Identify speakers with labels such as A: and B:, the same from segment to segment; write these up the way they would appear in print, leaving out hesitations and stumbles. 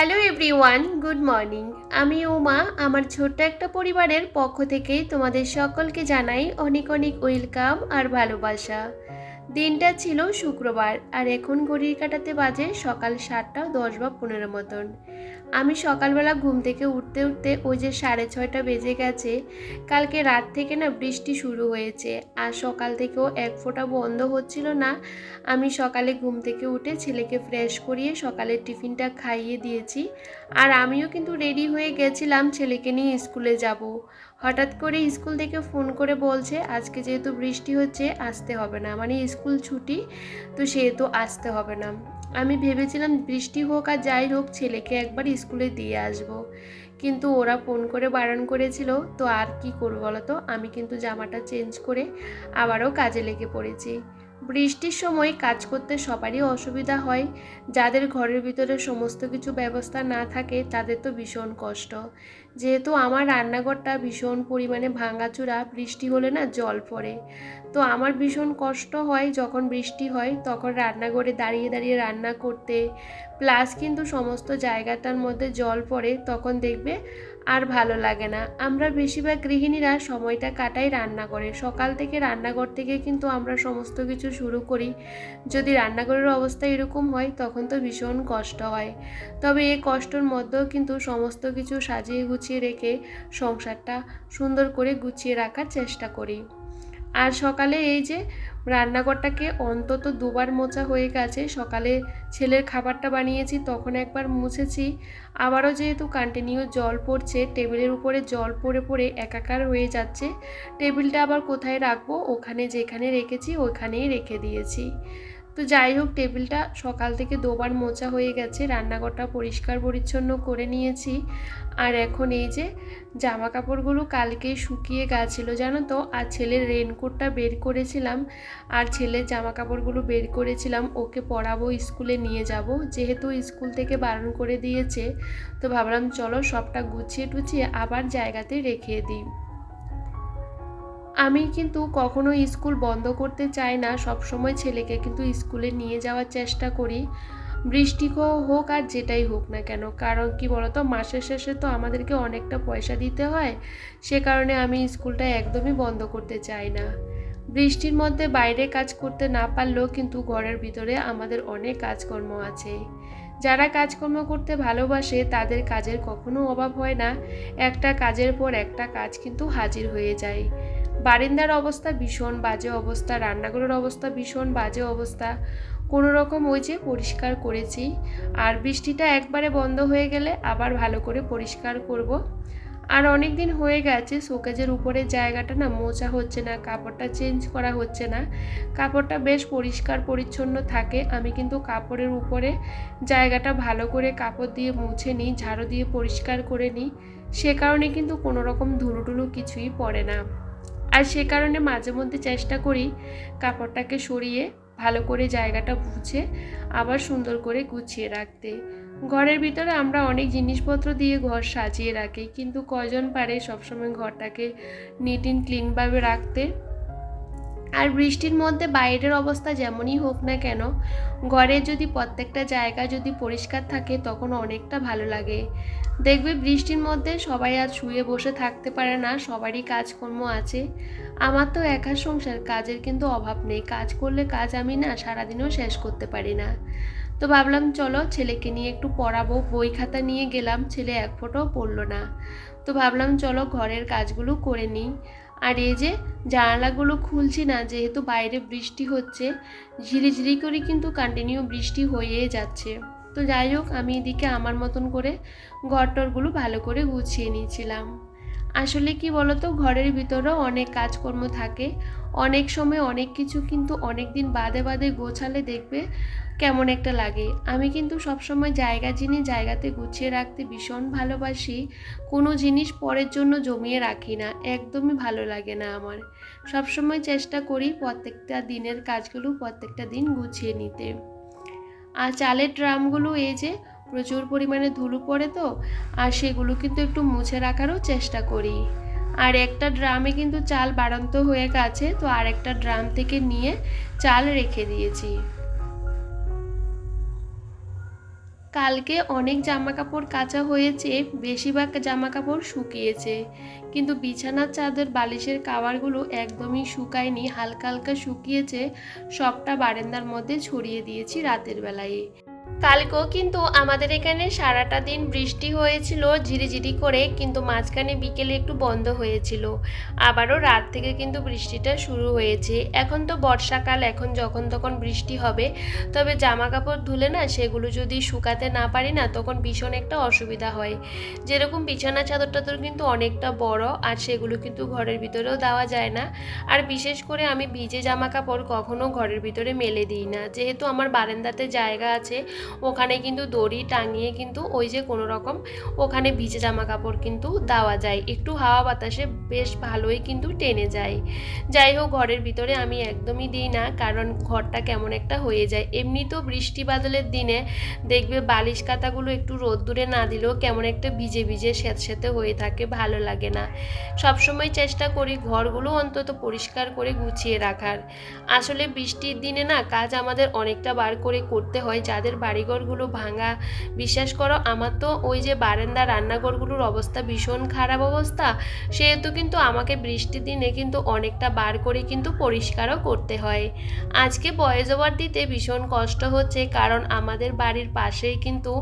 A: Hello everyone, good morning. আমি উমা। আমার ছোট্ট একটা পরিবারের পক্ষ থেকেই তোমাদের সকলকে জানাই অনেক অনেক ওয়েলকাম আর ভালোবাসা। দিনটা ছিল শুক্রবার আর এখন ঘড়ির কাঁটাতে বাজে সকাল 7:10 বা 15 মতন। আমি সকালবেলা ঘুম থেকে উঠতে উঠতে ওই যে 6:30 বেজে গেছে। কালকে রাত থেকে না বৃষ্টি শুরু হয়েছে আর সকাল থেকেও এক ফোঁটা বন্ধ হচ্ছিল না। আমি সকালে ঘুম থেকে উঠে ছেলেকে ফ্রেশ করিয়ে সকালের টিফিনটা খাইয়ে দিয়েছি আর আমিও কিন্তু রেডি হয়ে গেছিলাম ছেলেকে নিয়ে স্কুলে যাব। হঠাৎ করে স্কুল থেকে ফোন করে বলছে আজকে যেহেতু বৃষ্টি হচ্ছে আসতে হবে না, মানে স্কুল ছুটি, তো সেহেতু আসতে হবে না। আমি ভেবেছিলাম বৃষ্টি হোক আর যাই হোক ছেলেকে একবার স্কুলে দিয়ে আসব, কিন্তু ওরা ফোন করে বারণ করেছিল। তো আর কি করবো বলো তো, আমি কিন্তু জামাটা চেঞ্জ করে আবারও কাজে লেগে পড়েছি। বৃষ্টির সময় কাজ করতে সবারই অসুবিধা হয়। যাদের ঘরের ভিতরে সমস্ত কিছু ব্যবস্থা না থাকে তাদের তো ভীষণ কষ্ট। যেহেতু আমার রান্নাঘরটা ভীষণ পরিমাণে ভাঙাচোরা, বৃষ্টি হলে না জল পড়ে, তো আমার ভীষণ কষ্ট হয় যখন বৃষ্টি হয় তখন রান্নাঘরে দাঁড়িয়ে দাঁড়িয়ে রান্না করতে। প্লাস কিন্তু সমস্ত জায়গাটার মধ্যে জল পড়ে, তখন দেখবে আর ভালো লাগে না। আমরা বেশিরভাগ গৃহিণীরা সময়টা কাটাই রান্না করে, সকাল থেকে রান্নাঘর থেকে কিন্তু আমরা সমস্ত কিছু শুরু করি। যদি রান্নাঘরের অবস্থা এরকম হয় তখন তো ভীষণ কষ্ট হয়। তবে এই কষ্টের মধ্যেও কিন্তু সমস্ত কিছু সাজিয়ে গুছিয়ে রেখে সংসারটা সুন্দর করে গুছিয়ে রাখার চেষ্টা করি। আর সকালে এই যে রান্নাঘরটাকে অন্তত দুবার মোছা হয়ে গেছে। সকালে ছেলের খাবারটা বানিয়েছি তখন একবার মুছেছি, আবারও যেহেতু কন্টিনিউ জল পড়ছে, টেবিলের উপরে জল পড়ে পড়ে একাকার হয়ে যাচ্ছে। টেবিলটা আবার কোথায় রাখবো, ওখানে যেখানে রেখেছি ওইখানেই রেখে দিয়েছি। তো যাই হোক, টেবিলটা সকাল থেকে দুবার মোছা হয়ে গেছে, রান্নাঘরটা পরিষ্কার পরিচ্ছন্ন করে নিয়েছি। আর এখন এই যে জামা কাপড়গুলো কালকেই শুকিয়ে গেছিলো জানো তো, আর ছেলের রেনকোটটা বের করেছিলাম আর ছেলের জামা কাপড়গুলো বের করেছিলাম, ওকে পরাবো, স্কুলে নিয়ে যাব, যেহেতু স্কুল থেকে বারণ করে দিয়েছে। তো ভাবলাম চলো সবটা গুছিয়ে টুছিয়ে আবার জায়গাতে রেখে দিই। আমি কিন্তু কখনো স্কুল বন্ধ করতে চাই না, সব সময় ছেলেকে কিন্তু স্কুলে নিয়ে যাওয়ার চেষ্টা করি, বৃষ্টি হোক আর যেটাই হোক না কেন। কারণ কি বলতো, মাসের শেষে তো আমাদেরকে অনেকটা পয়সা দিতে হয়, সে কারণে আমি স্কুলটা একদমই বন্ধ করতে চাই না। বৃষ্টির মধ্যে বাইরে কাজ করতে না পারলেও কিন্তু ঘরের ভিতরে আমাদের অনেক কাজকর্ম আছে। যারা কাজকর্ম করতে ভালোবাসে তাদের কাজের কখনো অভাব হয় না, একটা কাজের পর একটা কাজ কিন্তু হাজির হয়ে যায়। বারিন্দার অবস্থা ভীষণ বাজে অবস্থা, রান্নাঘরের অবস্থা ভীষণ বাজে অবস্থা, কোনো রকম ওই যে পরিষ্কার করেছি। আর বৃষ্টিটা একবারে বন্ধ হয়ে গেলে আবার ভালো করে পরিষ্কার করব। আর অনেক দিন হয়ে গেছে শোকেজের উপরের জায়গাটা না মোছা হচ্ছে না, কাপড়টা চেঞ্জ করা হচ্ছে না, কাপড়টা বেশ পরিষ্কার পরিচ্ছন্ন থাকে। আমি কিন্তু কাপড়ের উপরে জায়গাটা ভালো করে কাপড় দিয়ে মুছে নিই, ঝাড়ু দিয়ে পরিষ্কার করে নিই, সে কারণে কিন্তু কোনো রকম ধুলোটুলো কিছুই পড়ে না। আর সে কারণে মাঝে মধ্যে চেষ্টা করি কাপড়টাকে সরিয়ে ভালো করে জায়গাটা মুছে আবার সুন্দর করে গুছিয়ে রাখতে। ঘরের ভিতরে আমরা অনেক জিনিসপত্র দিয়ে ঘর সাজিয়ে রাখি, কিন্তু কয়জন পারে সবসময় ঘরটাকে নিট অ্যান্ড ক্লিনভাবে রাখতে। আর বৃষ্টির মধ্যে বাইরের অবস্থা যেমনই হোক না কেন, ঘরে যদি প্রত্যেকটা জায়গা যদি পরিষ্কার থাকে তখন অনেকটা ভালো লাগে। দেখবে বৃষ্টির মধ্যে সবাই আজ শুয়ে বসে থাকতে পারে না, সবারই কাজকর্ম আছে। আমার তো একা সংসার, কাজের কিন্তু অভাব নেই, কাজ করলে কাজ আমি না সারাদিনও শেষ করতে পারি না। তো ভাবলাম চলো ছেলেকে নিয়ে একটু পড়াবো, বই খাতা নিয়ে গেলাম, ছেলে এক ফোঁটাও পড়লো না। তো ভাবলাম চলো ঘরের কাজগুলো করে নিই। আর এই যে জানালাগুলো খুলছি না, যেহেতু বাইরে বৃষ্টি হচ্ছে, ঝিরিঝিরি করে কিন্তু কন্টিনিউ বৃষ্টি হয়েই যাচ্ছে। তো যাই হোক, আমি এদিকে আমার মতন করে ঘরটরগুলো ভালো করে গুছিয়ে নিয়েছিলাম। আসলে কি বলতো, ঘরের ভিতরেও অনেক কাজকর্ম থাকে, অনেক সময় অনেক কিছু কিন্তু অনেক দিন বাদে বাদে গোছালে দেখবে কেমন একটা লাগে। আমি কিন্তু সবসময় জায়গাতে গুছিয়ে রাখতে ভীষণ ভালোবাসি, কোনো জিনিস পরের জন্য জমিয়ে রাখি না, একদমই ভালো লাগে না আমার। সবসময় চেষ্টা করি প্রত্যেকটা দিনের কাজগুলো প্রত্যেকটা দিন গুছিয়ে নিতে। আর চালের ড্রামগুলো এই যে প্রচুর পরিমাণে ধুলো পড়ে তো, আর সেগুলো কিন্তু একটু মুছে রাখারও চেষ্টা করি। আর একটা ড্রামে কিন্তু চাল বাড়ন্ত হয়ে গেছে, তো আরেকটা ড্রাম থেকে নিয়ে চাল রেখে দিয়েছি। কালকে অনেক জামাকাপড় কাচা হয়েছে, বেশিরভাগ জামাকাপড় শুকিয়েছে, কিন্তু বিছানার চাদর বালিশের কাভারগুলো একদমই শুকায়নি, হালকা হালকা শুকিয়েছে। সবটা বারান্দার মধ্যে ছড়িয়ে দিয়েছি রাতের বেলায়। কালকেও কিন্তু আমাদের এখানে সারাটা দিন বৃষ্টি হয়েছিল ঝিরিঝিরি করে, কিন্তু মাঝখানে বিকেলে একটু বন্ধ হয়েছিল। আবারও রাত থেকে কিন্তু বৃষ্টিটা শুরু হয়েছে। এখন তো বর্ষাকাল, এখন যখন তখন বৃষ্টি হবে, তবে জামা কাপড় ধুলে না সেগুলো যদি শুকাতে না পারি না, তখন ভীষণ একটা অসুবিধা হয়। যেরকম বিছানা চাদর টাদর কিন্তু অনেকটা বড়, আর সেগুলো কিন্তু ঘরের ভিতরেও দেওয়া যায় না। আর বিশেষ করে আমি ভিজে জামা কাপড় কখনো ঘরের ভিতরে মেলে দিই না, যেহেতু আমার বারান্দাতে জায়গা আছে, ওখানে কিন্তু দড়ি টাঙিয়ে কিন্তু ওই যে কোনো রকম ওখানে ভিজে জামা কাপড় কিন্তু দেওয়া যায়, একটু হাওয়া বাতাসে বেশ ভালোই কিন্তু টেনে যায়। যাই হোক, ঘরের ভিতরে আমি একদমই দিই না, কারণ ঘরটা কেমন একটা হয়ে যায়। এমনিতেও বৃষ্টি বাদলের দিনে দেখবে বালিশ কাতাগুলো একটু রোদ্দুরে না দিলেও কেমন একটা ভিজে ভিজে স্যাঁতস্যাঁতে হয়ে থাকে, ভালো লাগে না। সবসময় চেষ্টা করি ঘরগুলো অন্তত পরিষ্কার করে গুছিয়ে রাখার। আসলে বৃষ্টির দিনে না কাজ আমাদের অনেকটা বার করে করতে হয়, যাদের বাড়িঘরগুলো ভাঙা। বিশ্বাস করো, আমার তো ওই যে বারান্দা রান্নাঘরগুলোর অবস্থা ভীষণ খারাপ অবস্থা, সেহেতু কিন্তু আমাকে বৃষ্টির দিনে কিন্তু অনেকটা বার করে কিন্তু পরিষ্কারও করতে হয়। আজকে ভয়েস ওভার দিতে ভীষণ কষ্ট হচ্ছে, কারণ আমাদের বাড়ির পাশেই কিন্তু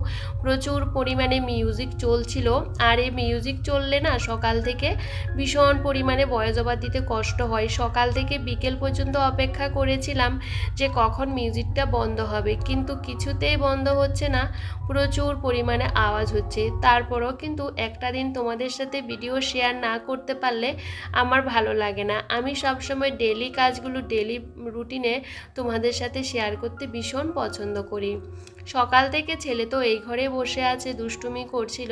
A: প্রচুর পরিমাণে মিউজিক চলছিল। আর এই মিউজিক চললে না সকাল থেকে ভীষণ পরিমাণে ভয়েস ওভার দিতে কষ্ট হয়। সকাল থেকে বিকেল পর্যন্ত অপেক্ষা করেছিলাম যে কখন মিউজিকটা বন্ধ হবে, কিন্তু কিছুতেই বন্ধ হচ্ছে না, প্রচুর পরিমাণে আওয়াজ হচ্ছে। তারপরও কিন্তু একটা দিন তোমাদের সাথে ভিডিও শেয়ার না করতে পারলে আমার ভালো লাগে না। আমি সবসময় ডেলি কাজগুলো ডেলি রুটিনে তোমাদের সাথে শেয়ার করতে ভীষণ পছন্দ করি। সকাল থেকে ছেলে তো এই ঘরে বসে আছে, দুষ্টুমি করছিল,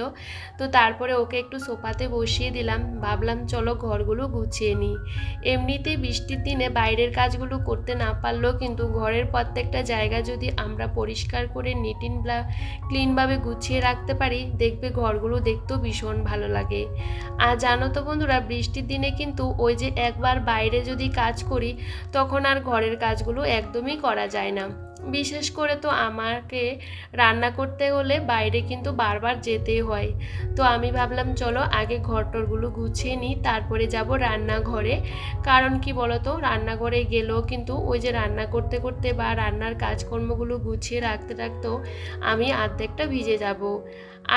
A: তো তারপরে ওকে একটু সোফাতে বসিয়ে দিলাম, ভাবলাম চলো ঘরগুলো গুছিয়ে নিই। এমনিতেই বৃষ্টির দিনে বাইরের কাজগুলো করতে না পারলেও কিন্তু ঘরের প্রত্যেকটা জায়গা যদি আমরা পরিষ্কার করে নিট অ্যান্ড ক্লিনভাবে গুছিয়ে রাখতে পারি, দেখবে ঘরগুলো দেখতেও ভীষণ ভালো লাগে। আর জানো তো বন্ধুরা, বৃষ্টির দিনে কিন্তু ওই যে একবার বাইরে যদি কাজ করি, তখন আর ঘরের কাজগুলো একদমই করা যায় না। বিশেষ করে তো আমাকে রান্না করতে হলে বাইরে কিন্তু বারবার যেতেই হয়। তো আমি ভাবলাম চলো আগে ঘরটরগুলো গুছিয়ে নিই, তারপরে যাব রান্নাঘরে। কারণ কি বলতো, রান্নাঘরে গেলেও কিন্তু ওই যে রান্না করতে করতে বা রান্নার কাজকর্মগুলো গুছিয়ে রাখতে রাখতেও আমি অর্ধেকটা ভিজে যাব।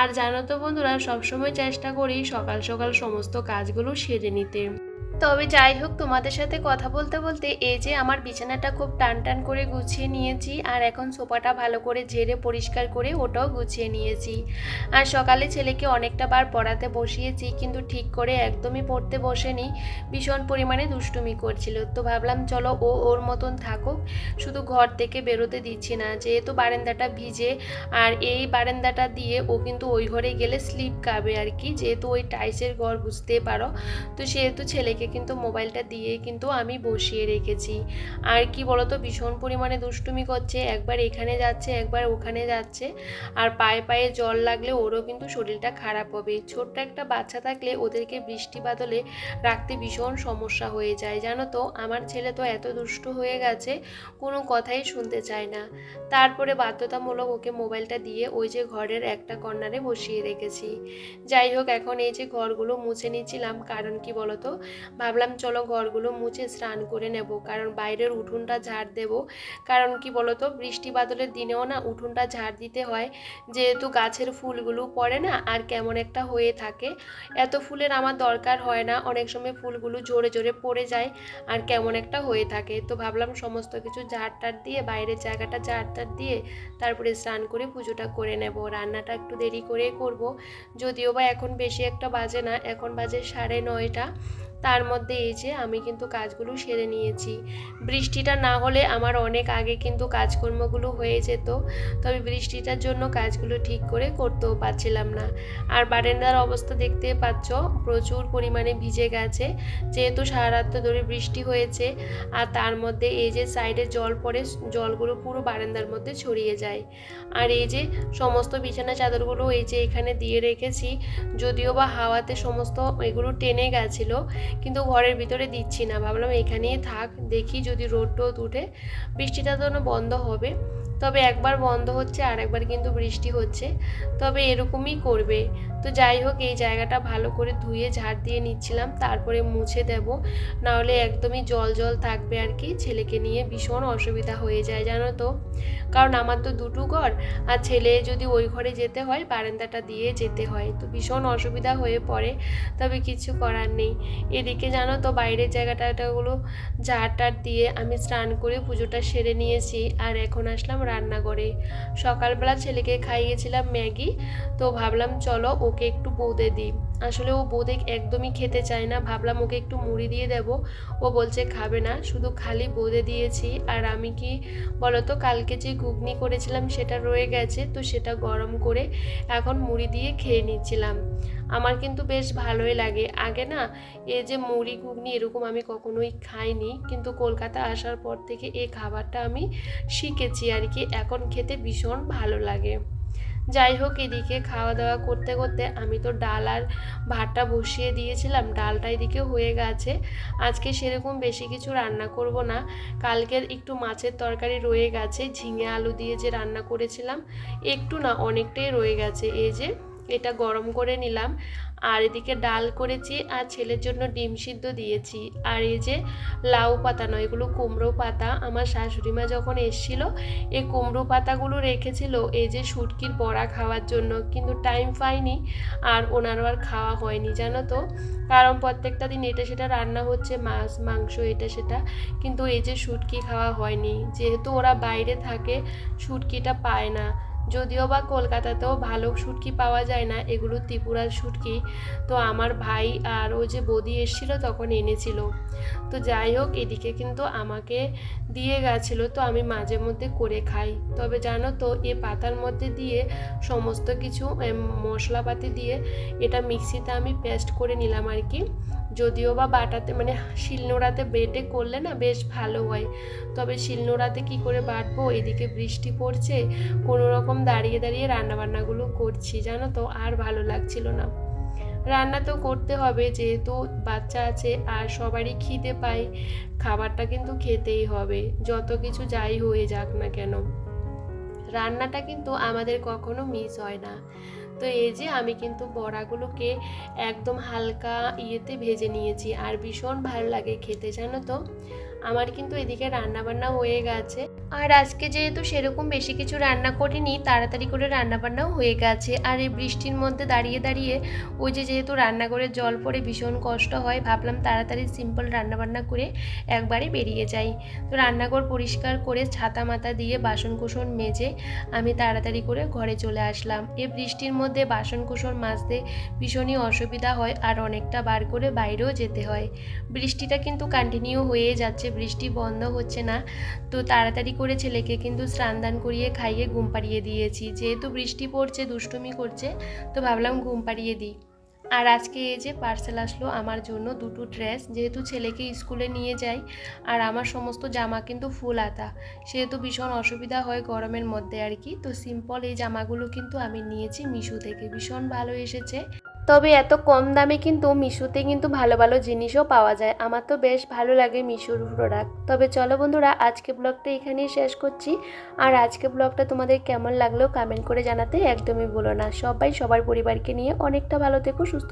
A: আর জানো তো বন্ধুরা, সবসময় চেষ্টা করি সকাল সকাল সমস্ত কাজগুলো সেরে নিতে। তবে যাই হোক, তোমাদের সাথে কথা বলতে বলতে এই যে আমার বিছানাটা খুব টান টান করে গুছিয়ে নিয়েছি, আর এখন সোফাটা ভালো করে ঝেড়ে পরিষ্কার করে ওটাও গুছিয়ে নিয়েছি। আর সকালে ছেলেকে অনেকটা বার পড়াতে বসিয়েছি, কিন্তু ঠিক করে একদমই পড়তে বসেনি, ভীষণ পরিমাণে দুষ্টুমি করছিল। তো ভাবলাম চলো ও ওর মতন থাকুক, শুধু ঘর থেকে বেরোতে দিচ্ছি না, যেহেতু বারান্দাটা ভিজে। আর এই বারান্দাটা দিয়ে ও কিন্তু ওই ঘরে গেলে স্লিপ খাবে আর কি, যেহেতু ওই টাইসের ঘর, বুঝতেই পারো। তো সেহেতু ছেলেকে কিন্তু মোবাইলটা দিয়ে কিন্তু আমি বসিয়ে রেখেছি। আর কি বলতো, ভীষণ পরিমাণে দুষ্টুমি করছে, একবার এখানে যাচ্ছে একবার ওখানে যাচ্ছে। আর পায়ে পায়ে জল লাগলে ওরও কিন্তু শরীরটা খারাপ হবে। ছোট্ট একটা বাচ্চা থাকলে ওদেরকে বৃষ্টি বাদলে রাখতে ভীষণ সমস্যা হয়ে যায়। জানো তো, আমার ছেলে তো এত দুষ্ট হয়ে গেছে, কোনো কথাই শুনতে চায় না। তারপরে বাধ্যতামূলক ওকে মোবাইলটা দিয়ে ওই যে ঘরের একটা কর্নারে বসিয়ে রেখেছি। যাই হোক, এখন এই যে ঘরগুলো মুছে নিচ্ছিলাম, কারণ কি বলতো, ভাবলাম চলো ঘরগুলো মুছে স্নান করে নেব, কারণ বাইরের উঠোনটা ঝাড় দেব। কারণ কি বলতো, বৃষ্টি বাদলের দিনেও না উঠোনটা ঝাড় দিতে হয়, যেহেতু গাছের ফুলগুলো পড়ে না আর কেমন একটা হয়ে থাকে। এত ফুলের আমার দরকার হয় না, অনেক সময় ফুলগুলো জোরে জোরে পড়ে যায় আর কেমন একটা হয়ে থাকে। তো ভাবলাম সমস্ত কিছু ঝাড় টাড় দিয়ে, বাইরের জায়গাটা ঝাড় টাড় দিয়ে তারপরে স্নান করে পুজোটা করে নেব। রান্নাটা একটু দেরি করে করব, যদিও বা এখন বেশি একটা বাজে না, এখন বাজে 9:30। তার মধ্যে এই যে আমি কিন্তু কাজগুলো সেরে নিয়েছি। বৃষ্টিটা না হলে আমার অনেক আগে কিন্তু কাজকর্মগুলো হয়ে যেত, তবে বৃষ্টিটার জন্য কাজগুলো ঠিক করে করতেও পারছিলাম না। আর বারান্দার অবস্থা দেখতে পাচ্ছ, প্রচুর পরিমাণে ভিজে গেছে, যেহেতু সারা রাত ধরে বৃষ্টি হয়েছে। আর তার মধ্যে এই যে সাইডে জল পড়ে, জলগুলো পুরো বারান্দার মধ্যে ছড়িয়ে যায়। আর এই যে সমস্ত বিছানা চাদরগুলো এই যে এখানে দিয়ে রেখেছি, যদিও বা হাওয়াতে সমস্ত এগুলো টেনে গেছিলো, কিন্তু ঘরের ভিতরে দিচ্ছি না, ভাবলাম এখানেই থাক, দেখি যদি রোদ টোদ উঠে বৃষ্টিটা তো বন্ধ হবে, তবে একবার বন্ধ হচ্ছে আর একবার কিন্তু বৃষ্টি হচ্ছে, তবে এরকমই করবে। তো যাই হোক, এই জায়গাটা ভালো করে ধুয়ে ঝাড় দিয়ে নিচ্ছিলাম, তারপরে মুছে দেব, নাহলে একদমই জল জল থাকবে আর কি। ছেলেকে নিয়ে ভীষণ অসুবিধা হয়ে যায় জানো তো, কারণ আমার তো দুটো ঘর, আর ছেলে যদি ওই ঘরে যেতে হয় বারান্দাটা দিয়ে যেতে হয়, তো ভীষণ অসুবিধা হয়ে পড়ে। তবে কিছু করার নেই। এদিকে জানো তো বাইরের জায়গাটাগুলো ঝাড় টাড় দিয়ে আমি স্নান করে পুজোটা সেরে নিয়েছি, আর এখন আসলাম রান্নাঘরে। সকালবেলা ছেলেকে খাইয়েছিলাম ম্যাগি, তো ভাবলাম চলো ওকে একটু বোঁদে দিই। আসলে ও বোঁদে একদমই খেতে চায় না, ভাবলাম ওকে একটু মুড়ি দিয়ে দেব, ও বলছে খাবে না, শুধু খালি বোঁদে দিয়েছি। আর আমি কি বলতো, কালকে যে ঘুগনি করেছিলাম সেটা রয়ে গেছে, তো সেটা গরম করে এখন মুড়ি দিয়ে খেয়ে নিচ্ছিলাম। আমার কিন্তু বেশ ভালোই লাগে। আগে না এই যে মুড়ি ঘুগনি এরকম আমি কখনোই খাইনি, কিন্তু কলকাতা আসার পর থেকে এই খাবারটা আমি শিখেছি আর কি, এখন খেতে ভীষণ ভালো লাগে। যাই হোক, এদিকে খাওয়া দাওয়া করতে করতে আমি তো ডাল আর ভাতটা বসিয়ে দিয়েছিলাম, ডালটা এদিকে হয়ে গেছে। আজকে সেরকম বেশি কিছু রান্না করব না, কালকের একটু মাছের তরকারি রয়ে গেছে, ঝিঙে আলু দিয়ে যে রান্না করেছিলাম, একটু না অনেকটাই রয়ে গেছে। এই যে এটা গরম করে নিলাম, আর এদিকে ডাল করেছি, আর ছেলের জন্য ডিম সিদ্ধ দিয়েছি। আর এই যে লাউ পাতা নয়, এগুলো কুমড়ো পাতা, আমার শাশুড়ি মা যখন এসেছিলো এই কুমড়ো পাতাগুলো রেখেছিল এই যে শুটকির বড়া খাওয়ার জন্য, কিন্তু টাইম পাইনি, আর ওনারও আর খাওয়া হয়নি জানো তো, কারণ প্রত্যেকটা দিন এটা সেটা রান্না হচ্ছে, মাছ মাংস এটা সেটা, কিন্তু এই যে শুটকি খাওয়া হয়নি, যেহেতু ওরা বাইরে থাকে শুটকিটা পায় না। যদিও বা কলকাতাতেও ভালো শুটকি পাওয়া যায় না, এগুলো ত্রিপুরার শুটকি। তো আমার ভাই আর ও যে বৌদি এসেছিলো তখন এনেছিল। তো যাই হোক, এদিকে কিন্তু আমাকে দিয়ে গেছিলো, তো আমি মাঝে মধ্যে করে খাই। তবে জানো তো, এ পাতার মধ্যে দিয়ে সমস্ত কিছু মশলাপাতি দিয়ে এটা মিক্সিতে আমি পেস্ট করে নিলাম আর কি। যদিও বা বাটাতে মানে শিলনোড়াতে বেটে করলে না বেশ ভালো হয়, তবে শিলনোড়াতে কি করে বাটবো, এদিকে বৃষ্টি পড়ছে, কোনো রকম দাঁড়িয়ে দাঁড়িয়ে রান্নাবান্নাগুলো করছি জানো তো, আর ভালো লাগছিল না। রান্না তো করতে হবে, যেহেতু বাচ্চা আছে আর সবারই খিদে পায়, খাবারটা কিন্তু খেতেই হবে, যত কিছু যাই হয়ে যাক না কেন, রান্নাটা কিন্তু আমাদের কখনো মিস হয় না। তো এই যে আমি কিন্তু বড়াগুলোকে একদম হালকা ইয়েতে ভেজে নিয়েছি, আর ভীষণ ভালো লাগে খেতে জানো তো। আমার কিন্তু এদিকে রান্নাবান্না হয়ে গেছে, আর আজকে যেহেতু সেরকম বেশি কিছু রান্না করিনি, তাড়াতাড়ি করে রান্নাবান্নাও হয়ে গেছে। আর এই বৃষ্টির মধ্যে দাঁড়িয়ে দাঁড়িয়ে ওই যে যেহেতু রান্নাঘরে জল পড়ে ভীষণ কষ্ট হয়, ভাবলাম তাড়াতাড়ি সিম্পল রান্নাবান্না করে একবারে বেরিয়ে যাই। তো রান্নাঘর পরিষ্কার করে ছাতা মাথা দিয়ে বাসনকুসন মেজে আমি তাড়াতাড়ি করে ঘরে চলে আসলাম। এই বৃষ্টির মধ্যে বাসনকুসন মাজতে ভীষণই অসুবিধা হয়, আর অনেকটা বার করে বাইরেও যেতে হয়। বৃষ্টিটা কিন্তু কন্টিনিউ হয়ে যাচ্ছে, বৃষ্টি বন্ধ হচ্ছে না। তো তাড়াতাড়ি করে ছেলেকে কিন্তু স্নান দান করিয়ে খাইয়ে ঘুম পাড়িয়ে দিয়েছি, যেহেতু বৃষ্টি পড়ছে দুষ্টুমি করছে, তো ভাবলাম ঘুম পাড়িয়ে দিই। আর আজকে এই যে পার্সেল আসলো আমার জন্য দুটো ড্রেস, যেহেতু ছেলেকে স্কুলে নিয়ে যাই, আর আমার সমস্ত জামা কিন্তু ফুল হাতা, সেহেতু ভীষণ অসুবিধা হয় গরমের মধ্যে আর কি। তো সিম্পল এই জামাগুলো কিন্তু আমি নিয়েছি মিশো থেকে, ভীষণ ভালো এসেছে। তবে এত কম দামে কিন্তু মিশোতে কিন্তু ভালো ভালো জিনিসও পাওয়া যায়, আমার তো বেশ ভালো লাগে মিশোর প্রোডাক্ট। তবে চলো বন্ধুরা, আজকে ব্লগটা এখানেই শেষ করছি। আর আজকে ব্লগটা তোমাদের কেমন লাগলো কমেন্ট করে জানাতে একদমই ভুলো না। সবাই সবার পরিবারকে নিয়ে অনেকটা ভালো থেকো, সুস্থ